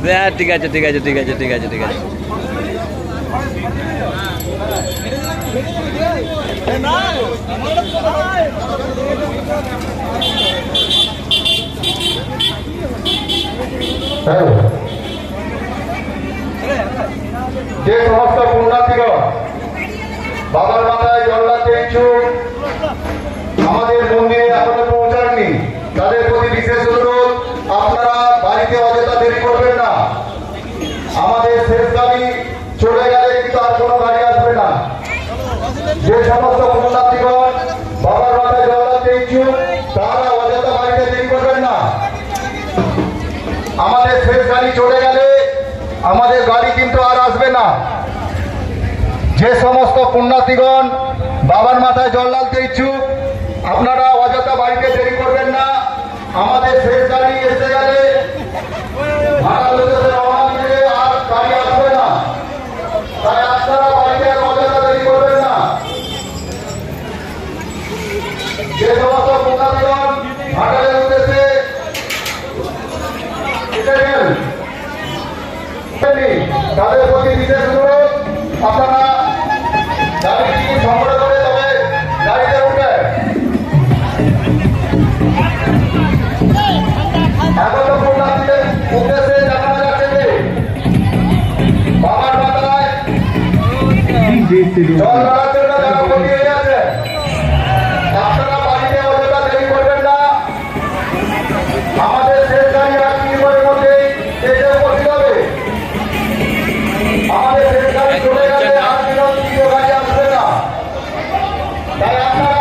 হ্যাঁ ঠিক আছে ঠিক আছে ঠিক আছে ঠিক আছে ঠিক আছে। যে সমস্ত পুণ্যার্থীগণ বাবার মাথায় জল রাখতে ইচ্ছুক, আমাদের মন্দিরে এখনো পৌঁছাননি, তাদের প্রতি বিশেষ অনুরোধ, আপনারা বাড়িতে অযথা দেরি করবেন না। আমাদের শেষ গাড়ি চলে গেলে কিন্তু আর কোনো গাড়ি আসবে না। যে সমস্ত পুণ্যার্থীগণ বাবার মাথায় জল রাখতে ইচ্ছুক, তারা অযথা বাড়িতে দেরি করবেন না। আমাদের শেষ গাড়ি চলে গেলে আমাদের গাড়ি কিন্তু আর আসবে না। যে সমস্ত পুণ্যার্থীগণ বাবার মাথায় জল ঢালতে ইচ্ছুক, আপনারা অযথা বাড়িতে দেরি করবেন না। আমাদের শেষ গাড়ি এসে গেলে ভাড়ার উদ্দেশ্যে রওনা দিলে আর গাড়ি আসবে না। তাই আপনারা বাড়িতে অযথা দেরি করবেন না। যে সমস্ত পুণ্যার্থীগণ ভাড়ার উদ্দেশ্যে এসেছেন, তাদের প্রতি বিশেষ অনুরোধ, আপনারা গাড়িটি সংগ্রহ করে তবে গাড়িতে উঠবেন। এখন তো পুণ্যার্থীদের উদ্দেশ্যে জানানো যাচ্ছে যে বাবার মাথায় জল ঢালার জন্য যারা ভর্তি হয়ে আছে, আপনারা বাড়িতে অযথা দেরি করবেন না। আমাদের শেষ গাড়ি আর 3 মিনিটের মধ্যেই এসে উপস্থিত হবে। আমাদের শেষ গাড়ি চলে গেলে আর দ্বিতীয় গাড়ি আসবে না। তাই আপনারা